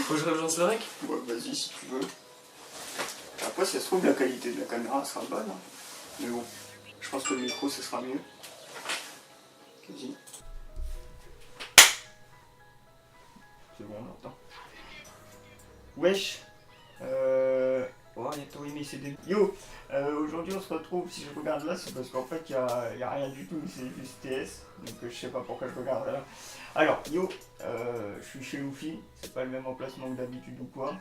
Faut que je relance le rec? Ouais, vas-y si tu veux. Après, ça se trouve, la qualité de la caméra sera bonne. Hein. Mais bon, je pense que le micro, ce sera mieux. Vas-y. C'est bon, on entend. Wesh. Oh, il y a Tori, c'est des... Yo, aujourd'hui on se retrouve, si je regarde là, c'est parce qu'en fait il y a rien du tout, c'est juste TS, donc je sais pas pourquoi je regarde là. Alors, yo, je suis chez Luffy, c'est pas le même emplacement que d'habitude ou quoi.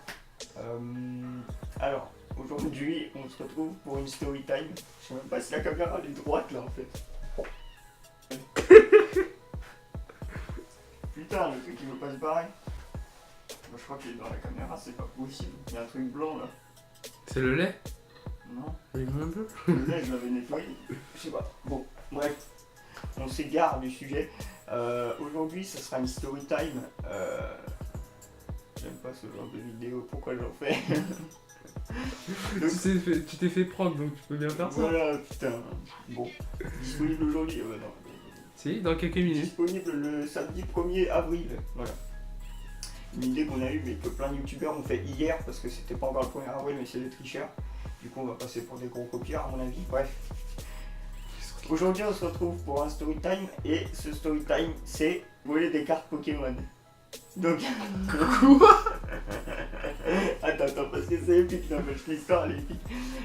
Alors, aujourd'hui on se retrouve pour une story time. Je sais même pas si la caméra elle est droite là en fait. Putain, le truc il veut pas se barrer. Moi je crois qu'il est dans la caméra, c'est pas possible, il y a un truc blanc là. C'est le lait? Non. Regarde un peu. Le lait, je l'avais nettoyé. Je sais pas. Bon, bref, on s'égare du sujet. Aujourd'hui, ce sera une story time. J'aime pas ce genre de vidéo. Pourquoi j'en fais? Donc, Tu t'es fait prendre, donc tu peux bien faire ça. voilà, putain. Bon, disponible aujourd'hui. Non. Si, dans quelques minutes. Disponible le samedi 1er avril. Voilà. Une idée qu'on a eue, mais que plein de youtubeurs ont fait hier, parce que c'était pas encore le 1er avril, mais c'est des tricheurs. Du coup, on va passer pour des gros copieurs, à mon avis. Bref. Aujourd'hui, on se retrouve pour un story time, et ce story time, c'est voler des cartes Pokémon. Donc. Quoi? Attends, parce que c'est épique, non, mais l'histoire elle est épique.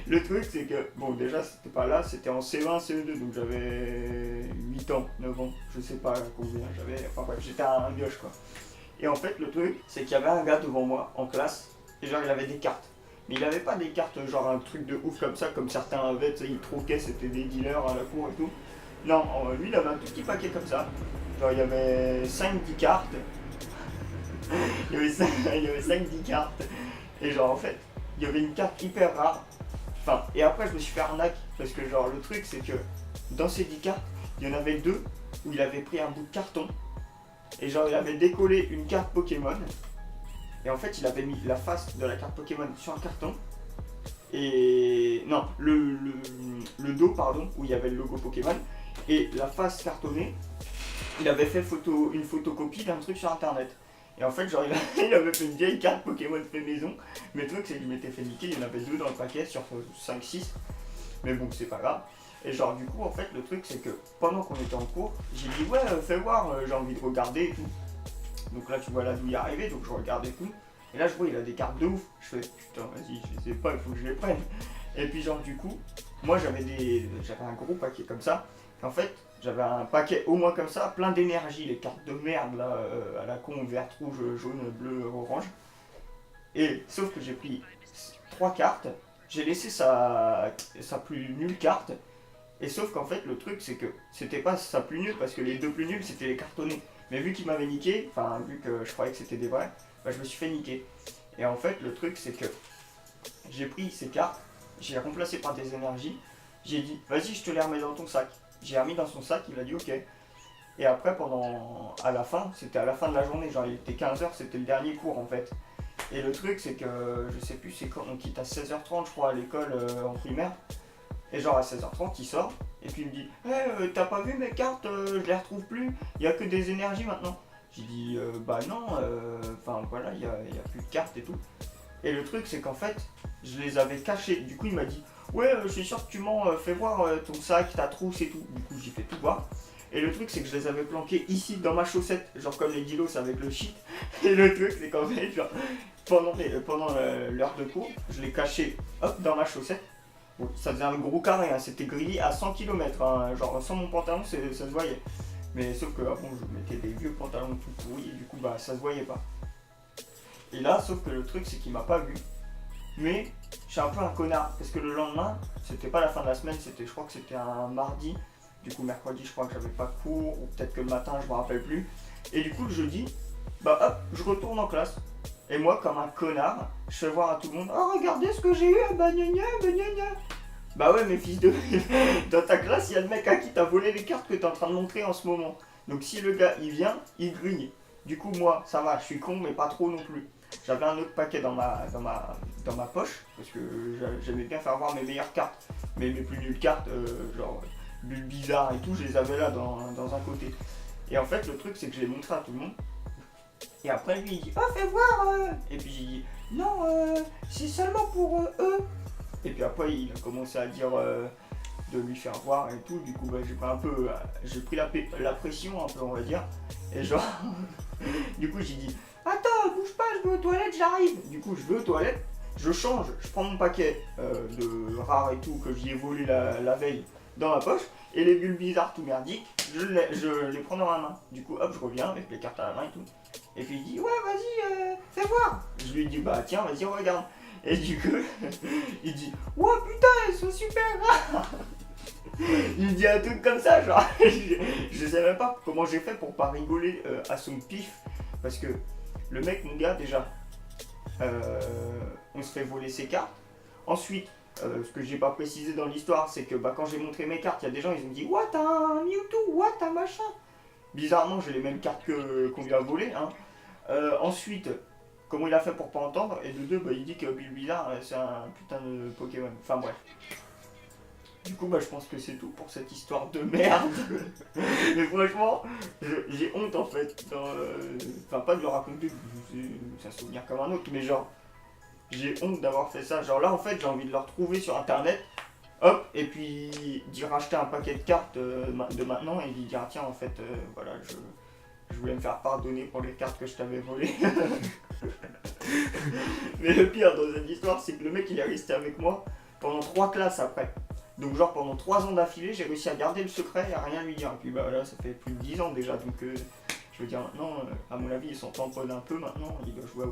Le truc, c'est que, bon, déjà, c'était pas là, c'était en CE1, CE2, donc j'avais 8 ans, 9 ans, je sais pas combien j'avais, enfin bref, j'étais un mioche quoi. Et en fait, le truc, c'est qu'il y avait un gars devant moi en classe, et genre il avait des cartes. Mais il avait pas des cartes, genre un truc de ouf comme ça, comme certains avaient, tu sais, ils troquaient, c'était des dealers à la cour et tout. Non, lui il avait un tout petit paquet comme ça. Genre il y avait 5-10 cartes. il y avait 5-10 cartes. Et genre en fait, il y avait une carte hyper rare. Enfin, et après je me suis fait arnaque, parce que genre le truc c'est que dans ces 10 cartes, il y en avait 2 où il avait pris un bout de carton. Et genre il avait décollé une carte Pokémon. Et en fait il avait mis la face de la carte Pokémon sur un carton. Et non, le dos pardon, où il y avait le logo Pokémon. Et la face cartonnée, il avait fait une photocopie d'un truc sur internet. Et en fait genre il avait fait une vieille carte Pokémon fait maison. Mais le truc c'est qu'il m'était fait niquer, il y en avait 2 dans le paquet sur 5-6. Mais bon c'est pas grave. Et genre du coup en fait le truc c'est que pendant qu'on était en cours, j'ai dit ouais fais voir, j'ai envie de regarder et tout. Donc là tu vois la douille arriver, donc je regarde et tout. Et là je vois il a des cartes de ouf. Je fais putain vas-y je les ai pas, il faut que je les prenne. Et puis genre du coup, moi j'avais un gros paquet comme ça. Et en fait j'avais un paquet au moins comme ça, plein d'énergie, les cartes de merde là, à la con, verte, rouge, jaune, bleu, orange. Et sauf que j'ai pris 3 cartes, j'ai laissé sa plus nulle carte. Et sauf qu'en fait le truc c'est que c'était pas sa plus nulle parce que les 2 plus nulles c'était les cartonnés. Mais vu qu'il m'avait niqué, enfin vu que je croyais que c'était des vrais, bah, je me suis fait niquer. Et en fait le truc c'est que j'ai pris ces cartes, j'ai remplacé par des énergies, j'ai dit vas-y je te les remets dans ton sac. J'ai remis dans son sac, il a dit ok. Et après à la fin, c'était à la fin de la journée, genre il était 15h, c'était le dernier cours en fait. Et le truc c'est que je sais plus c'est quand on quitte à 16h30 je crois à l'école en primaire. Et genre à 16h30 il sort et puis il me dit hey, t'as pas vu mes cartes, je les retrouve plus, il y a que des énergies maintenant. J'ai dit bah non, enfin voilà, il y a plus de cartes et tout. Et le truc c'est qu'en fait je les avais cachées, du coup il m'a dit ouais je suis sûr que tu mens, fais voir ton sac, ta trousse et tout. Du coup j'ai fait tout voir. Et le truc c'est que je les avais planqués ici dans ma chaussette, genre comme les dilos avec le shit. Et le truc c'est qu'en fait genre, pendant l'heure de cours, je les cachais hop dans ma chaussette. Bon, ça faisait un gros carré, hein, c'était grillé à 100 km, hein, genre sans mon pantalon ça se voyait. Mais sauf que bon, je mettais des vieux pantalons tout pourris et du coup bah ça se voyait pas. Et là sauf que le truc c'est qu'il m'a pas vu. Mais je suis un peu un connard parce que le lendemain, c'était pas la fin de la semaine, je crois que c'était un mardi. Du coup mercredi je crois que j'avais pas cours, ou peut-être que le matin je me rappelle plus. Et du coup le jeudi, bah hop, je retourne en classe. Et moi, comme un connard, je fais voir à tout le monde oh, regardez ce que j'ai eu, bah gna gna, bah gna gna. Bah ouais, mais fils de. Dans ta classe, il y a le mec à qui t'as volé les cartes que t'es en train de montrer en ce moment. Donc si le gars il vient, il grille. Du coup, moi, ça va, je suis con, mais pas trop non plus. J'avais un autre paquet dans ma poche, parce que j'aimais bien faire voir mes meilleures cartes. Mais mes plus nulles cartes, genre bizarres et tout, je les avais là dans un côté. Et en fait, le truc, c'est que je l'ai montré à tout le monde. Et après lui il dit oh fais voir Et puis j'ai dit non c'est seulement pour eux. Et puis après il a commencé à dire de lui faire voir et tout. Du coup bah, j'ai pris la pression un peu on va dire. Et genre du coup j'ai dit attends bouge pas je vais aux toilettes j'arrive. Du coup je vais aux toilettes, je change, je prends mon paquet de rares et tout que j'y ai volé la veille dans ma poche. Et les bulles bizarres tout merdiques, je les prends dans ma main. Du coup hop je reviens avec les cartes à la main et tout. Et puis il dit ouais vas-y fais voir. Je lui dis bah tiens vas-y regarde. Et du coup il dit oh putain elles sont super. Il dit un truc comme ça genre je sais même pas comment j'ai fait pour pas rigoler à son pif. Parce que le mec mon gars déjà on se fait voler ses cartes. Ensuite ce que j'ai pas précisé dans l'histoire c'est que bah, quand j'ai montré mes cartes il y a des gens ils ont dit what t'as un Mewtwo, what t'as machin. Bizarrement j'ai les mêmes cartes qu'on lui a volées hein. Ensuite, comment il a fait pour pas entendre. Et de deux, bah, il dit que Bulbizarre c'est un putain de Pokémon. Enfin bref. Du coup, bah, je pense que c'est tout pour cette histoire de merde. Mais franchement, j'ai honte en fait. Enfin, pas de le raconter, c'est un souvenir comme un autre, mais genre, j'ai honte d'avoir fait ça. Genre là, en fait, j'ai envie de le retrouver sur internet. Hop, et puis d'y racheter un paquet de cartes de maintenant et d'y dire tiens, en fait, voilà, je voulais me faire pardonner pour les cartes que je t'avais volées. Mais le pire dans cette histoire, c'est que le mec il est resté avec moi pendant 3 classes après. Donc genre pendant 3 ans d'affilée, j'ai réussi à garder le secret et à rien lui dire. Et puis bah là, ça fait plus de 10 ans déjà, donc je veux dire maintenant, à mon avis, il s'en tamponne un peu maintenant. Il doit jouer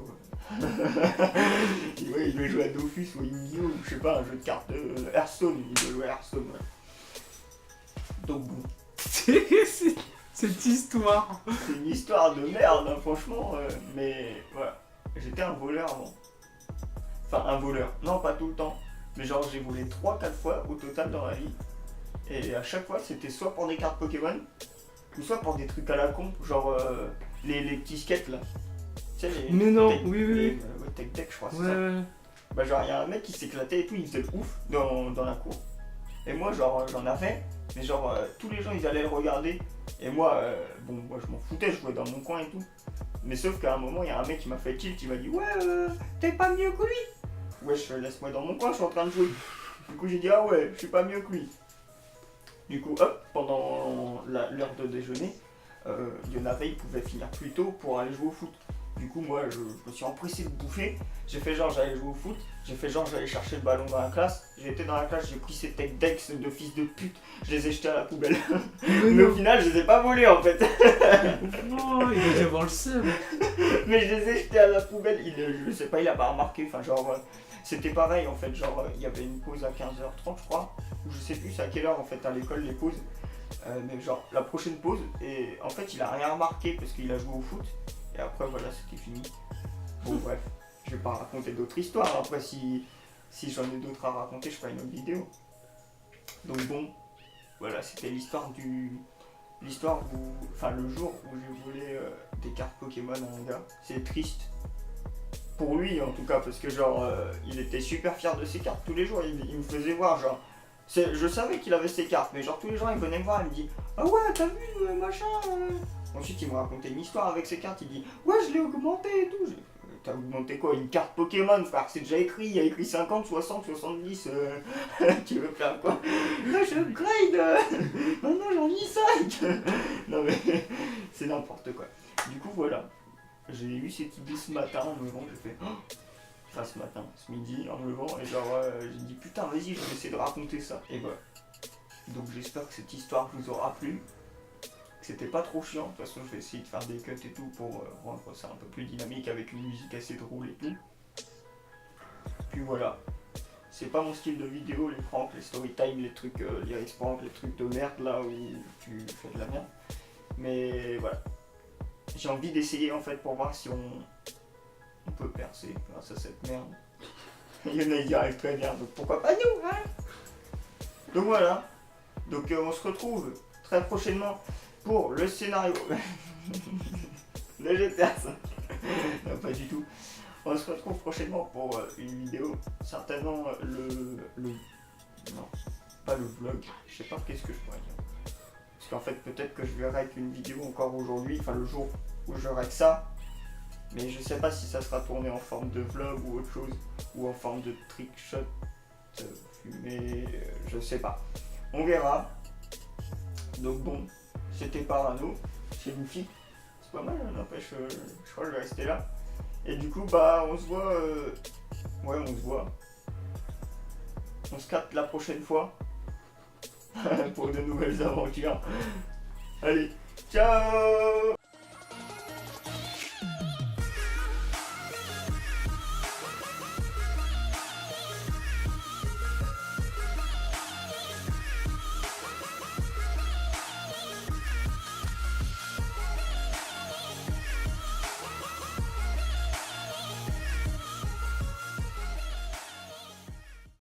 ouais, il doit jouer à Dofus ou à Yu-Gi-Oh! Ou je sais pas, un jeu de cartes Hearthstone. Il doit jouer à Hearthstone, ouais. Donc bon. Cette histoire. C'est une histoire de merde, hein, franchement, mais voilà. J'étais un voleur avant. Enfin, un voleur. Non, pas tout le temps. Mais genre, j'ai volé 3-4 fois au total dans la vie. Et à chaque fois, c'était soit pour des cartes Pokémon, ou soit pour des trucs à la con, genre les petits skates là. Tu sais, les. Mais non, tech, oui, oui. Ouais, tech, je crois, c'est Ouais, ça. ouais. Bah, genre, il y a un mec qui s'éclatait et tout, il faisait le ouf dans la cour. Et moi, genre, j'en avais, mais genre, tous les gens ils allaient le regarder. Et moi, bon, moi je m'en foutais, je jouais dans mon coin et tout. Mais sauf qu'à un moment, il y a un mec qui m'a fait tilt, il m'a dit ouais, t'es pas mieux que lui. Wesh, laisse-moi dans mon coin, je suis en train de jouer. Du coup, j'ai dit ah ouais, je suis pas mieux que lui. Du coup, hop, pendant l'heure de déjeuner, Yonave il pouvait finir plus tôt pour aller jouer au foot. Du coup, moi, je me suis empressé de bouffer. J'ai fait genre j'allais jouer au foot. J'ai fait genre j'allais chercher le ballon dans la classe. J'ai été dans la classe, j'ai pris ces tech decks de fils de pute. Je les ai jetés à la poubelle. Mais au final, je les ai pas volés en fait. Non, il doit y avoir le seum. Mais je les ai jetés à la poubelle. Je sais pas, il a pas remarqué. Enfin, genre, c'était pareil en fait. Genre, il y avait une pause à 15h30, je crois. Ou je sais plus à quelle heure en fait à l'école les pauses. Mais genre, la prochaine pause. Et en fait, il a rien remarqué parce qu'il a joué au foot. Et après, voilà, c'était fini. Bon, bref, je vais pas raconter d'autres histoires. Après, si j'en ai d'autres à raconter, je ferai une autre vidéo. Donc, bon, voilà, c'était l'histoire où. Enfin, le jour où j'ai volé des cartes Pokémon à un gars. C'est triste. Pour lui, en tout cas, parce que, genre, il était super fier de ses cartes tous les jours. Il me faisait voir, genre. Je savais qu'il avait ses cartes, mais genre, tous les jours, il venait me voir, il me dit ah ouais, t'as vu, machin. Ensuite, il me racontait une histoire avec ses cartes. Il dit ouais, je l'ai augmenté et tout. T'as augmenté quoi? Une carte Pokémon, frère? C'est déjà écrit. Il y a écrit 50, 60, 70. Tu veux faire quoi? Là, je upgrade. Maintenant, j'en ai 5. Non, mais c'est n'importe quoi. Du coup, voilà. J'ai eu cette idée ce matin en me levant. J'ai fait. Enfin, ce matin, ce midi, en me levant. Et genre, j'ai dit putain, vas-y, je vais essayer de raconter ça. Et voilà. Donc, j'espère que cette histoire vous aura plu. C'était pas trop chiant, de toute façon je vais essayer de faire des cuts et tout pour rendre ça un peu plus dynamique avec une musique assez drôle et tout. Puis voilà, c'est pas mon style de vidéo, les pranks, les story time, les trucs, les race pranks, les trucs de merde là où tu fais de la merde. Mais voilà, j'ai envie d'essayer en fait pour voir si on peut percer grâce à cette merde. Il y en a qui y arrivent très bien, donc pourquoi pas nous, hein? Donc voilà, donc on se retrouve très prochainement pour le scénario de GTA 5. Non, pas du tout. On se retrouve prochainement pour une vidéo. Certainement non, pas le vlog. Je sais pas qu'est-ce que je pourrais dire. Parce qu'en fait, peut-être que je verrai qu'une vidéo encore aujourd'hui. Enfin, le jour où je verrai que ça. Mais je sais pas si ça sera tourné en forme de vlog ou autre chose, ou en forme de trick shot fumé, je sais pas. On verra. Donc bon, c'était Parano, c'est une fille. C'est pas mal, hein, n'empêche, je crois que je vais rester là. Et du coup, bah, on se voit. Ouais, on se voit. On se capte la prochaine fois pour de nouvelles aventures. Allez, ciao!